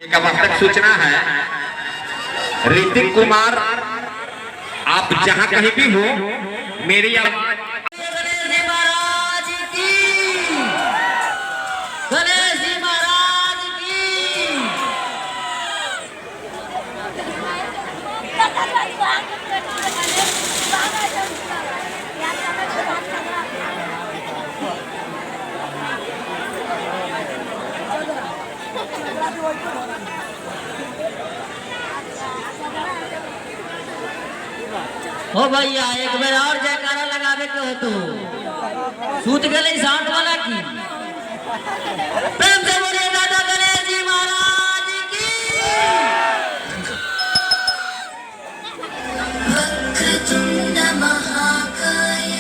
एक आवश्यक सूचना है, ऋतिक कुमार आप जहां कहीं भी हो, मेरी आवाज गणेश जी महाराज की, गणेश जी महाराज की। ओ भैया एक बार और जयकारा लगावे के हो तो सूत गले साथ वाला की प्रेम से बोले दादा गणेश जी महाराज की। वक्रतुंड महाकाय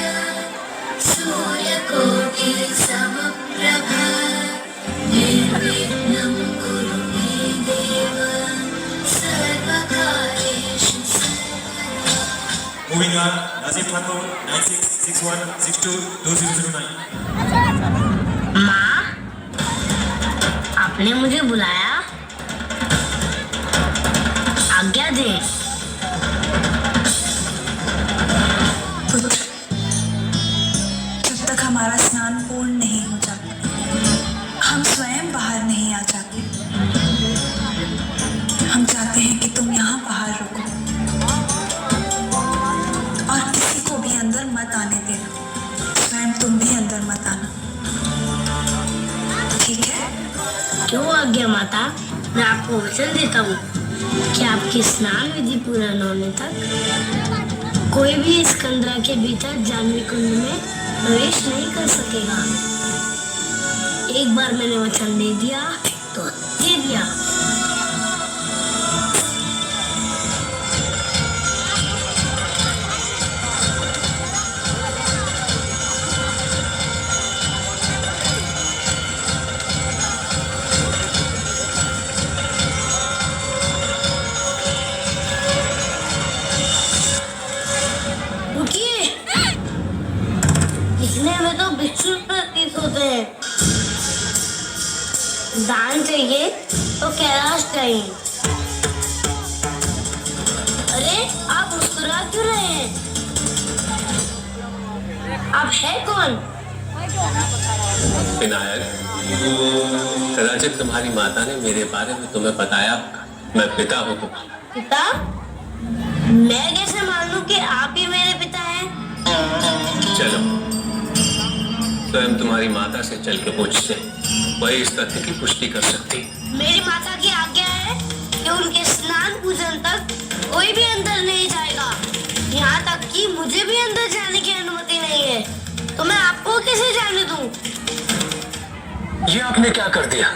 सूर्यकोटि समप्रभ निर्विघ्नं कुरु मे देव सर्वकार्येषु सर्वदा। Moving on, Nazif Thakur 9661622009. माँ, आपने मुझे बुलाया? आज्ञा दे। पुत्र, जब तक हमारा स्नान पूर्ण नहीं हो जाता, हम स्वयं बाहर नहीं आ जाते। हम चाहते हैं कि तुम यहाँ बाहर रुको और किसी को भी अंदर मत आने देना। स्वयं तुम भी अंदर मत आना, ठीक है? क्यों आज्ञा माता? मैं आपको वचन देता हूँ कि आपकी स्नान विधि पूरा न होने तक कोई भी इस कंदरा के भीतर जानवी कुंड में प्रवेश नहीं कर सकेगा। एक बार मैंने वचन दे दिया तो दे दिया। रुकिए, दिखने में तो बिच्छू प्रतीत होते हैं। दान चाहिए तो कैलाश चाहिए। अरे आप मुस्कुरा क्यों रहे हैं? आप है कौन? विनायक, कदाचित तुम्हारी माता ने मेरे बारे में तुम्हें बताया। मैं पिता हूँ तुम्हारा। पिता? मैं कैसे मानूं कि आप ही मेरे पिता हैं? चलो, स्वयं तुम्हारी माता से चल के पूछते, वही इस तथ्य की पुष्टि कर सकती। मेरी माता की आज्ञा है कि उनके स्नान पूजन तक कोई भी अंदर नहीं जाएगा। यहाँ तक कि मुझे भी अंदर जाने की अनुमति नहीं है, तो मैं आपको कैसे जाने दूं? ये आपने क्या कर दिया?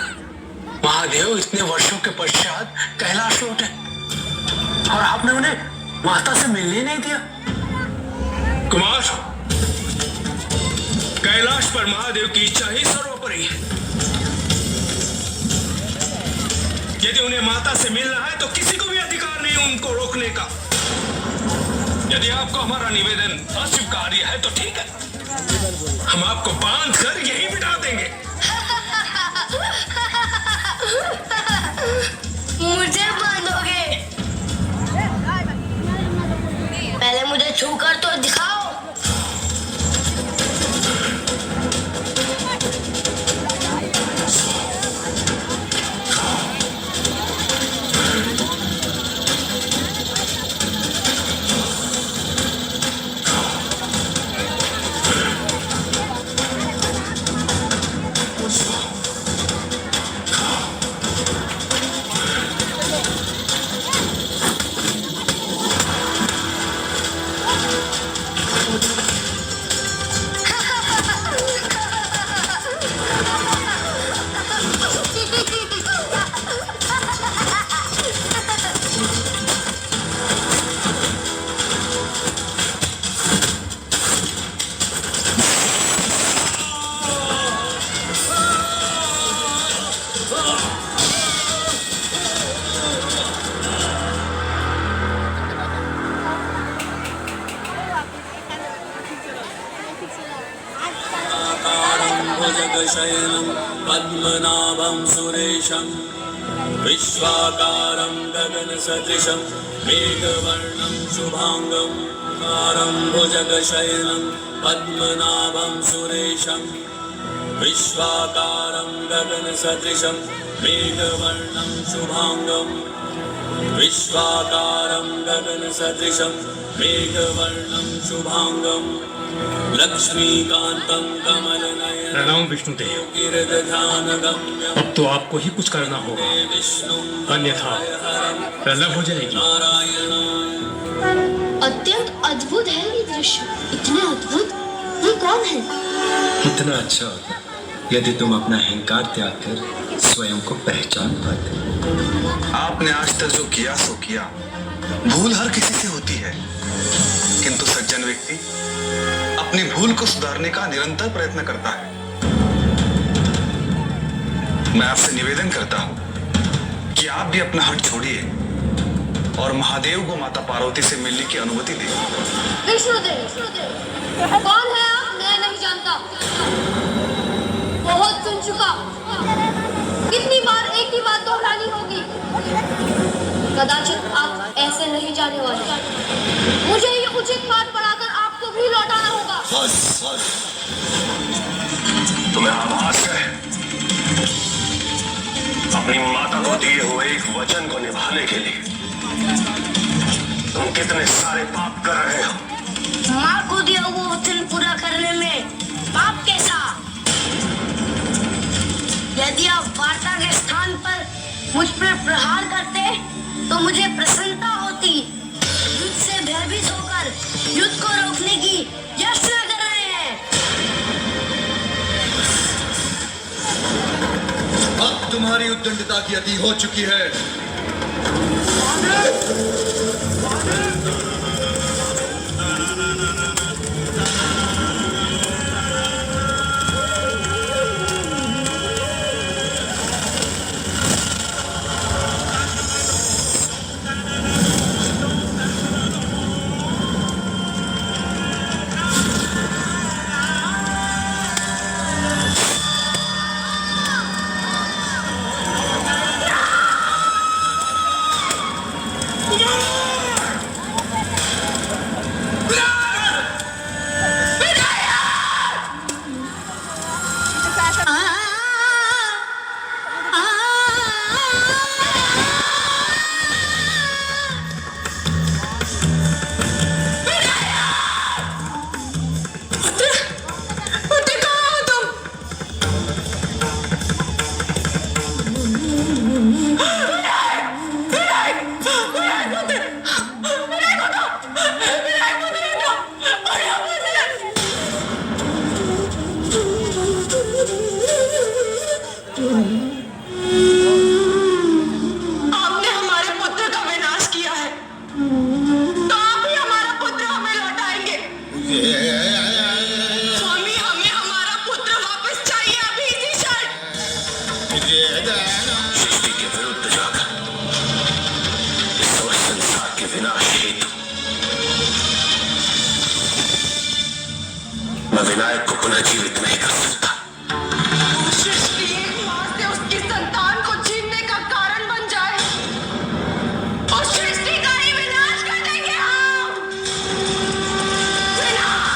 महादेव इतने वर्षों के पश्चात कैलाश लौटे और आपने उन्हें माता से मिलने नहीं दिया। कुमार, कैलाश पर महादेव की इच्छा ही सर्वोपरि है। यदि उन्हें माता से मिलना है तो किसी को भी अधिकार नहीं उनको रोकने का। यदि आपको हमारा निवेदन अस्वीकार्य है तो ठीक है, हम आपको बांध कर यहीं बिठा देंगे। मुझे बांधोगे? पहले मुझे छू कर तो दिखाओ। भुजगशयनं पद्मनाभं सुरेशं विश्वाकारं गगनसदृशं मेघवर्णं शुभांगं कारं भुजगशयनं पद्मनाभं सुरेशं विश्वाकारं गगनसदृशं मेघवर्णं शुभांगं विश्वाकारं गगनसदृशं मेघवर्णं शुभांगं लक्ष्मीकान्तं कमलनयनं प्रणाम विष्णुदेव। गिरिध्यानगम्यं अब तो आपको ही कुछ करना होगा, अन्यथा प्रलय हो जाएगी। अत्यंत अद्भुत है ये दृश्य। इतने अद्भुत, ये कौन है? कितना अच्छा होता यदि तुम अपना अहंकार त्याग कर स्वयं को पहचान पाते। आपने आज तक जो किया सो किया। भूल हर किसी से होती है, किंतु सज्जन व्यक्ति अपनी भूल को सुधारने का निरंतर प्रयत्न करता है। मैं आपसे निवेदन करता हूं कि आप भी अपना हट छोड़िए और महादेव को माता पार्वती से मिलने की अनुमति दें। विष्णुदेव, कौन है आप? मैं नहीं जानता। बहुत सुन चुका। कितनी बार एक ही बात दोहरानी होगी? कदाचित आप ऐसे नहीं जाने वाले। मुझे ये उचित बात बढ़ाकर आपको भी लौटाना होगा। तुम्हें आभास है अपनी माता को दिए हुए एक वचन को निभाने के लिए तुम कितने सारे पाप कर रहे हो। माँ को दिया वो वचन पूरा करने में पाप कैसा? यदि आप वार्ता के स्थान पर मुझ पर प्रहार करते तो मुझे प्रसन्नता होती। युद्ध से भयभीत होकर युद्ध को रोकने की याचना कर रहे हैं। अब तुम्हारी उद्दंडता की अति हो चुकी है। आपने हमारे पुत्र का विनाश किया है, तो आप ही हमारा पुत्र हमें लौटाएंगे। स्वामी, हमें हमारा पुत्र वापस चाहिए अभी इसी क्षण। सृष्टि के विरुद्ध जाकर इस समस्त संसार के विनाश हेतु मैं विनायक को पुनर्जीवित नहीं कर सकता। सृष्टि एक मां से उसकी संतान को छीनने का कारण बन जाए और सृष्टि का ही विनाश कर देंगे हम। विनाश!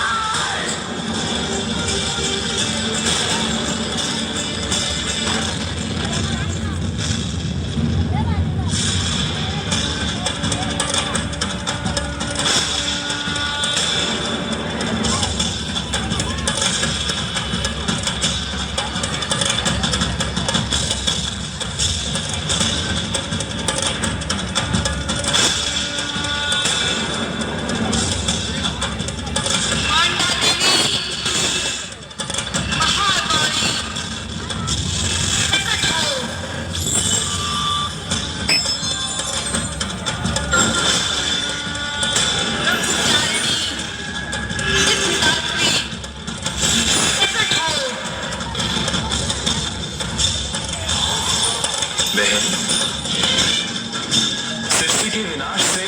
सृष्टि के विनाश से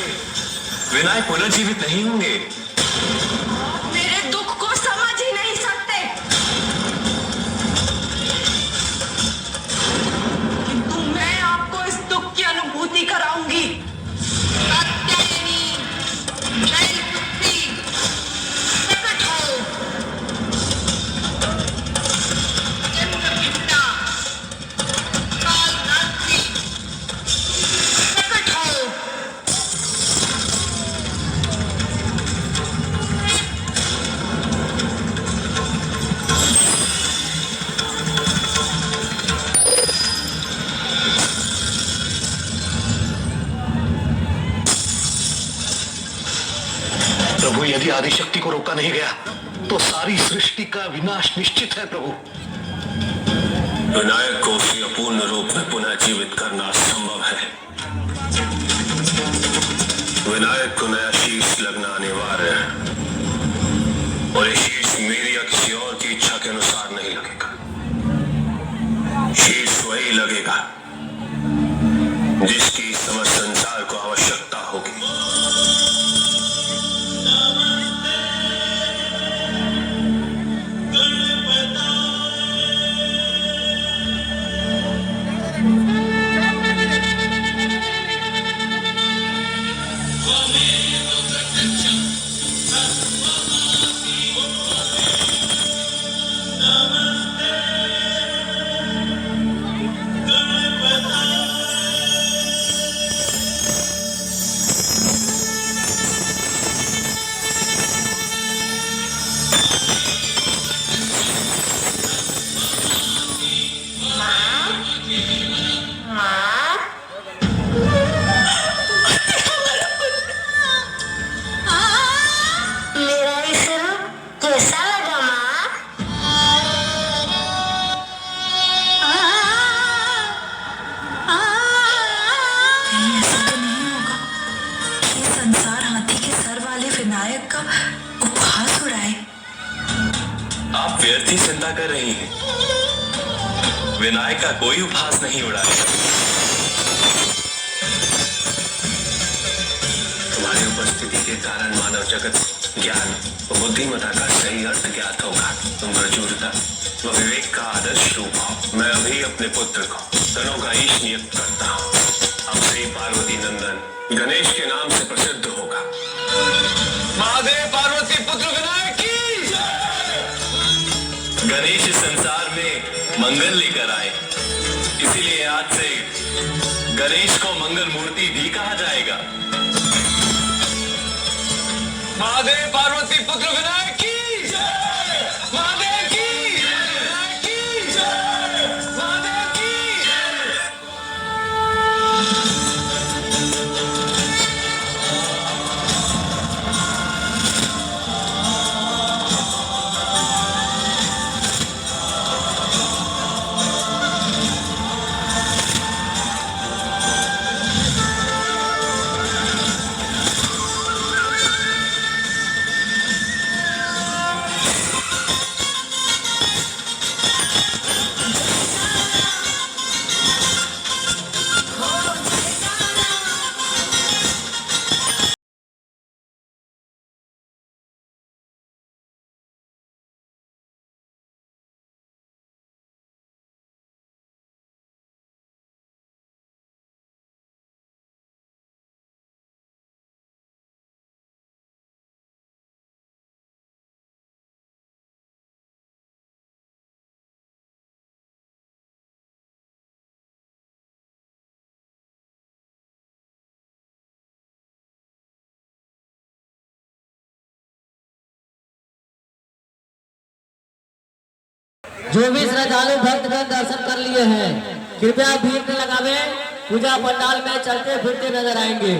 विनायक पुनर्जीवित नहीं होंगे। मेरे दुख को समझ ही नहीं सकते, किंतु मैं आपको इस यदि आदिशक्ति को रोका नहीं गया तो सारी सृष्टि का विनाश निश्चित है प्रभु। विनायक को उसी अपूर्ण रूप में पुनः जीवित करना संभव है। विनायक को नया शीश लगना अनिवार्य है और ये शीश मेरी या किसी और की इच्छा के अनुसार नहीं लगेगा। शीश वही लगेगा जिसकी समस्त संसार को आवश्यकता होगी। आप व्यर्थ ही चिंता कर रही हैं। विनायक का कोई उपहास नहीं उड़ाएगा। तुम्हारी उपस्थिति के कारण मानव जगत ज्ञान और बुद्धिमत्ता का सही अर्थ ज्ञात होगा। तुम प्रचुरता व विवेक का आदर्श रूप हो। मैं अभी अपने पुत्र को धनों का ईश नियुक्त करता हूँ। अब से पार्वती नंदन गणेश के नाम से प्रसिद्ध होगा। महादेव पार्वती पुत्र विनायक की गणेश संसार में मंगल लेकर आए, इसीलिए आज से गणेश को मंगल मूर्ति भी कहा जाएगा। महादेव पार्वती पुत्र विनायक की महादेव की विनायक की महादेव की। जो भी श्रद्धालु भक्तगण दर्शन कर लिए हैं, कृपया भीड़ न लगावे। पूजा पंडाल में चलते फिरते नजर आएंगे।